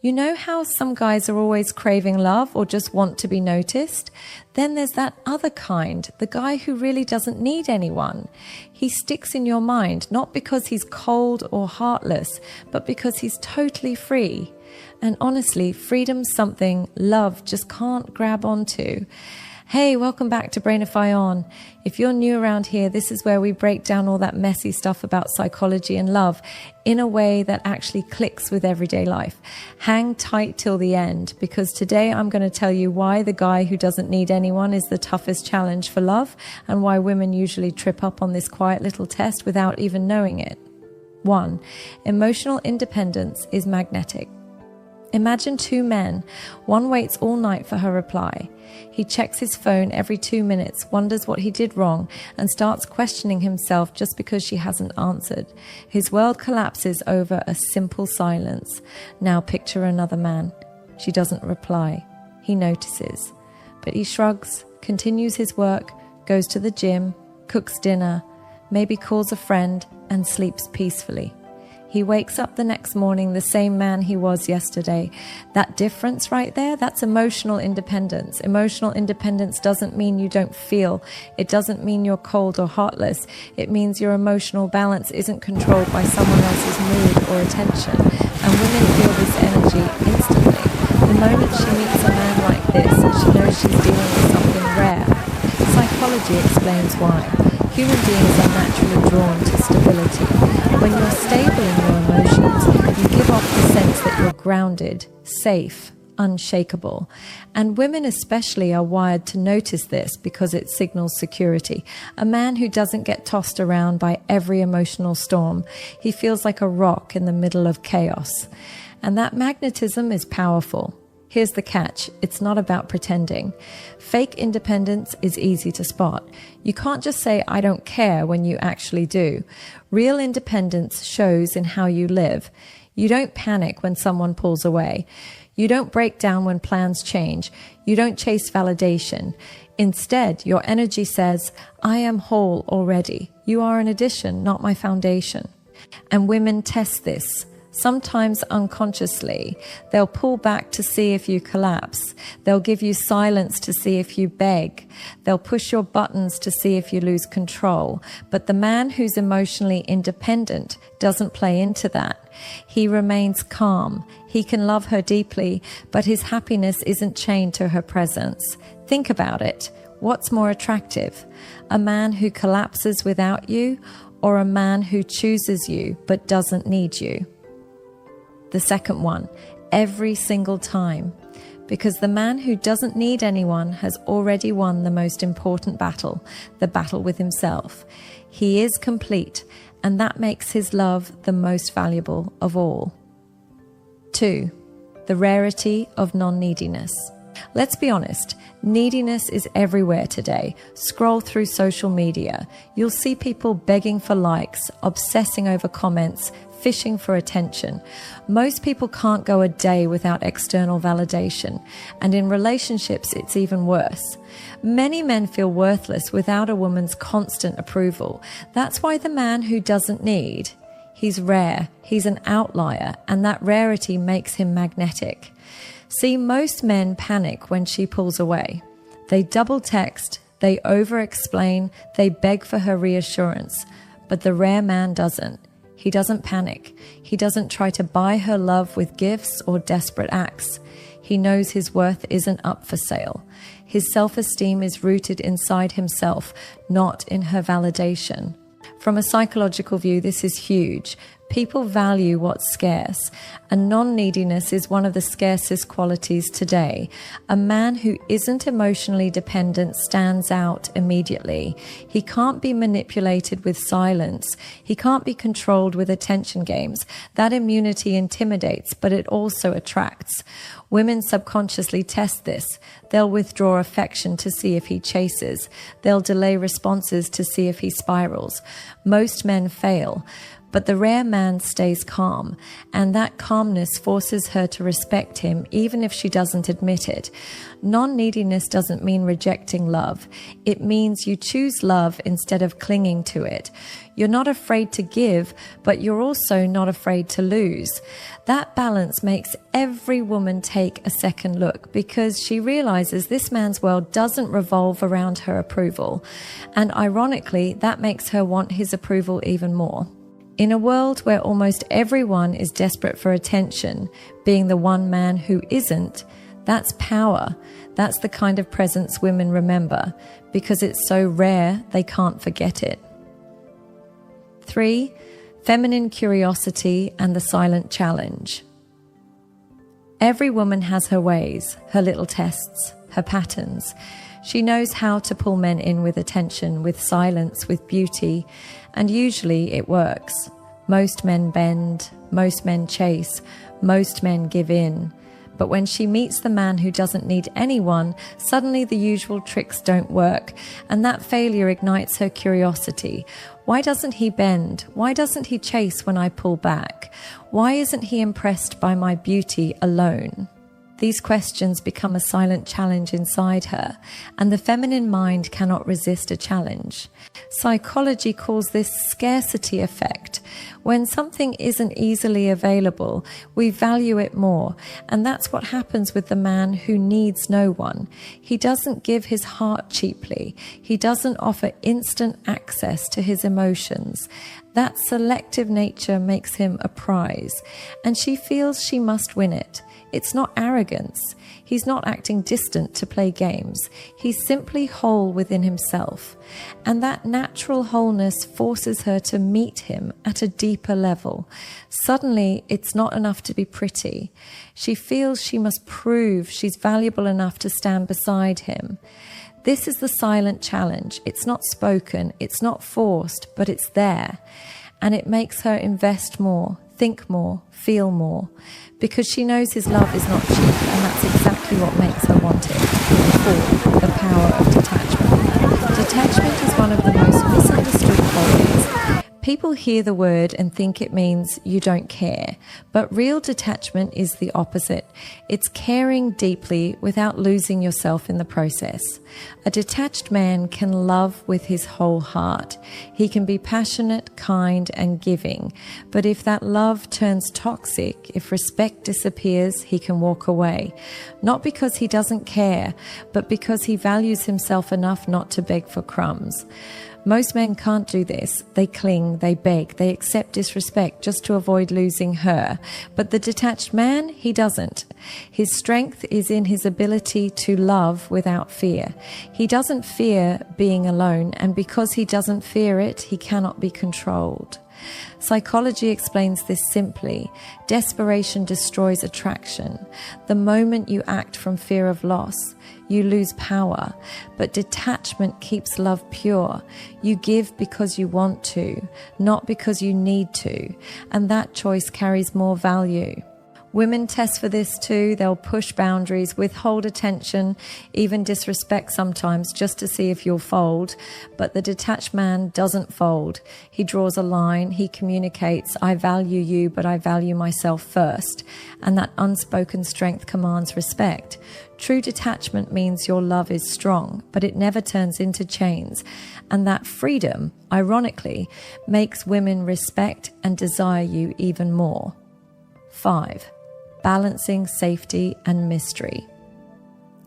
You know how some guys are always craving love or just want to be noticed? Then there's that other kind, the guy who really doesn't need anyone. He sticks in your mind, not because he's cold or heartless, but because he's totally free. And honestly, freedom's something love just can't grab onto. Hey, welcome back to Brainify On. If you're new around here, this is where we break down all that messy stuff about psychology and love in a way that actually clicks with everyday life. Hang tight till the end, because today I'm going to tell you why the guy who doesn't need anyone is the toughest challenge for love, and why women usually trip up on this quiet little test without even knowing it. 1. Emotional independence is magnetic. Imagine two men. One waits all night for her reply. He checks his phone every 2 minutes, wonders what he did wrong, and starts questioning himself just because she hasn't answered. His world collapses over a simple silence. Now picture another man. She doesn't reply. He notices. But he shrugs, continues his work, goes to the gym, cooks dinner, maybe calls a friend, and sleeps peacefully. He wakes up the next morning the same man he was yesterday. That difference right there, that's emotional independence. Emotional independence doesn't mean you don't feel. It doesn't mean you're cold or heartless. It means your emotional balance isn't controlled by someone else's mood or attention. And women feel this energy instantly. The moment she meets a man like this, she knows she's dealing with something rare. Psychology explains why. Human beings are naturally drawn to stability. When you're stable in your emotions, you give off the sense that you're grounded, safe, unshakable. And women especially are wired to notice this because it signals security. A man who doesn't get tossed around by every emotional storm, he feels like a rock in the middle of chaos. And that magnetism is powerful. Here's the catch. It's not about pretending. Fake independence is easy to spot. You can't just say, I don't care, when you actually do. Real independence shows in how you live. You don't panic when someone pulls away. You don't break down when plans change. You don't chase validation. Instead, your energy says, I am whole already. You are an addition, not my foundation. And women test this. Sometimes unconsciously, they'll pull back to see if you collapse. They'll give you silence to see if you beg. They'll push your buttons to see if you lose control. But the man who's emotionally independent doesn't play into that. He remains calm. He can love her deeply, but his happiness isn't chained to her presence. Think about it. What's more attractive? A man who collapses without you, or a man who chooses you but doesn't need you? The second one, every single time. Because the man who doesn't need anyone has already won the most important battle, the battle with himself. He is complete, and that makes his love the most valuable of all. 2. The rarity of non-neediness. Let's be honest, neediness is everywhere today. Scroll through social media. You'll see people begging for likes, obsessing over comments, fishing for attention. Most people can't go a day without external validation, and in relationships it's even worse. Many men feel worthless without a woman's constant approval. That's why the man who doesn't need, he's rare, he's an outlier, and that rarity makes him magnetic. See, most men panic when she pulls away. They double text, they over-explain, they beg for her reassurance, but the rare man doesn't. He doesn't panic. He doesn't try to buy her love with gifts or desperate acts. He knows his worth isn't up for sale. His self-esteem is rooted inside himself, not in her validation. From a psychological view, this is huge. People value what's scarce, and non-neediness is one of the scarcest qualities today. A man who isn't emotionally dependent stands out immediately. He can't be manipulated with silence. He can't be controlled with attention games. That immunity intimidates, but it also attracts. Women subconsciously test this. They'll withdraw affection to see if he chases. They'll delay responses to see if he spirals. Most men fail. But the rare man stays calm, and that calmness forces her to respect him even if she doesn't admit it. Non-neediness doesn't mean rejecting love. It means you choose love instead of clinging to it. You're not afraid to give, but you're also not afraid to lose. That balance makes every woman take a second look, because she realizes this man's world doesn't revolve around her approval. And ironically, that makes her want his approval even more. In a world where almost everyone is desperate for attention, being the one man who isn't, that's power. That's the kind of presence women remember, because it's so rare they can't forget it. 3. Feminine curiosity and the silent challenge. Every woman has her ways, her little tests, her patterns. She knows how to pull men in with attention, with silence, with beauty, and usually it works. Most men bend, most men chase, most men give in. But when she meets the man who doesn't need anyone, suddenly the usual tricks don't work, and that failure ignites her curiosity. Why doesn't he bend? Why doesn't he chase when I pull back? Why isn't he impressed by my beauty alone? These questions become a silent challenge inside her, and the feminine mind cannot resist a challenge. Psychology calls this scarcity effect. When something isn't easily available, we value it more, and that's what happens with the man who needs no one. He doesn't give his heart cheaply. He doesn't offer instant access to his emotions. That selective nature makes him a prize, and she feels she must win it. It's not arrogance. He's not acting distant to play games. He's simply whole within himself. And that natural wholeness forces her to meet him at a deeper level. Suddenly, it's not enough to be pretty. She feels she must prove she's valuable enough to stand beside him. This is the silent challenge. It's not spoken, it's not forced, but it's there. And it makes her invest more, think more, feel more, because she knows his love is not cheap, and that's exactly what makes her want it. 4. The power of detachment. Detachment is one of the most misunderstood qualities. People hear the word and think it means you don't care, but real detachment is the opposite. It's caring deeply without losing yourself in the process. A detached man can love with his whole heart. He can be passionate, kind, and giving, but if that love turns toxic, if respect disappears, he can walk away. Not because he doesn't care, but because he values himself enough not to beg for crumbs. Most men can't do this. They cling, they beg, they accept disrespect just to avoid losing her. But the detached man, he doesn't. His strength is in his ability to love without fear. He doesn't fear being alone, and because he doesn't fear it, he cannot be controlled. Psychology explains this simply. Desperation destroys attraction. The moment you act from fear of loss, you lose power. But detachment keeps love pure. You give because you want to, not because you need to. And that choice carries more value. Women test for this too. They'll push boundaries, withhold attention, even disrespect sometimes just to see if you'll fold. But the detached man doesn't fold. He draws a line. He communicates, I value you, but I value myself first. And that unspoken strength commands respect. True detachment means your love is strong, but it never turns into chains. And that freedom, ironically, makes women respect and desire you even more. 5. Balancing safety and mystery.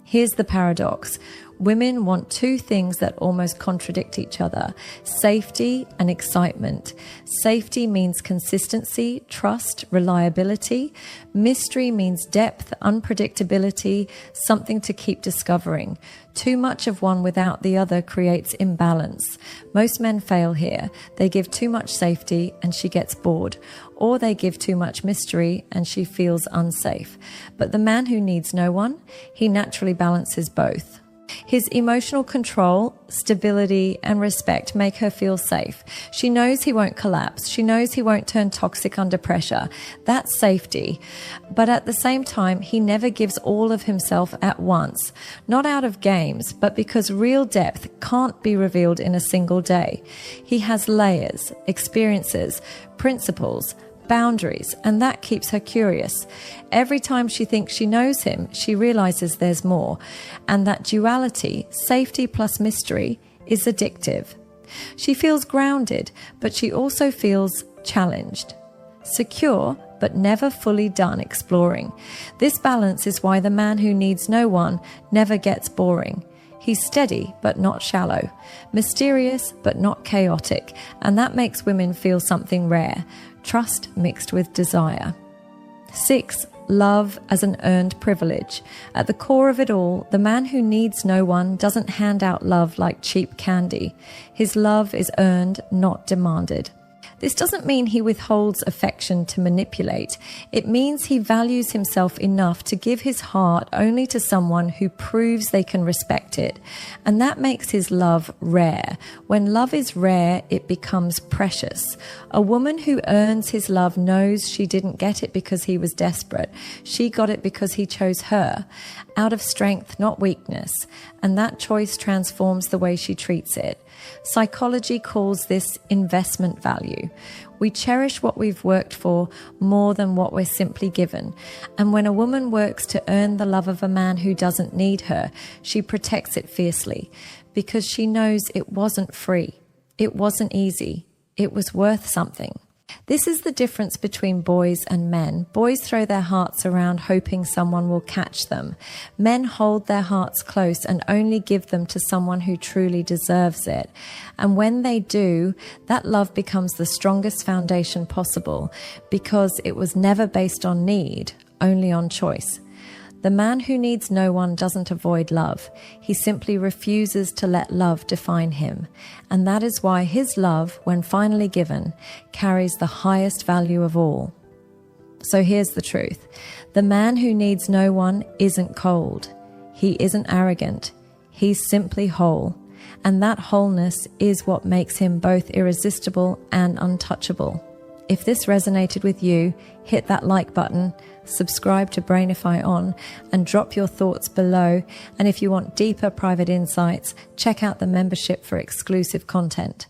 Here's the paradox. Women want two things that almost contradict each other: safety and excitement. Safety means consistency, trust, reliability. Mystery means depth, unpredictability, something to keep discovering. Too much of one without the other creates imbalance. Most men fail here. They give too much safety and she gets bored. Or they give too much mystery and she feels unsafe. But the man who needs no one, he naturally balances both. His emotional control, stability, and respect make her feel safe. She knows he won't collapse. She knows he won't turn toxic under pressure. That's safety. But at the same time, he never gives all of himself at once. Not out of games, but because real depth can't be revealed in a single day. He has layers, experiences, principles, boundaries, and that keeps her curious. Every time she thinks she knows him, she realizes there's more. And that duality, safety plus mystery, is addictive. She feels grounded, but she also feels challenged. Secure, but never fully done exploring. This balance is why the man who needs no one never gets boring. He's steady, but not shallow. Mysterious, but not chaotic. And that makes women feel something rare. Trust mixed with desire. 6. Love as an earned privilege. At the core of it all, the man who needs no one doesn't hand out love like cheap candy. His love is earned, not demanded. This doesn't mean he withholds affection to manipulate. It means he values himself enough to give his heart only to someone who proves they can respect it. And that makes his love rare. When love is rare, it becomes precious. A woman who earns his love knows she didn't get it because he was desperate. She got it because he chose her, out of strength, not weakness. And that choice transforms the way she treats it. Psychology calls this investment value. We cherish what we've worked for more than what we're simply given. And when a woman works to earn the love of a man who doesn't need her, she protects it fiercely because she knows it wasn't free. It wasn't easy. It was worth something. This is the difference between boys and men. Boys throw their hearts around hoping someone will catch them. Men hold their hearts close and only give them to someone who truly deserves it. And when they do, that love becomes the strongest foundation possible because it was never based on need, only on choice. The man who needs no one doesn't avoid love. He simply refuses to let love define him. And that is why his love, when finally given, carries the highest value of all. So here's the truth. The man who needs no one isn't cold. He isn't arrogant. He's simply whole. And that wholeness is what makes him both irresistible and untouchable. If this resonated with you, hit that like button, subscribe to Brainify On, and drop your thoughts below. And if you want deeper private insights, check out the membership for exclusive content.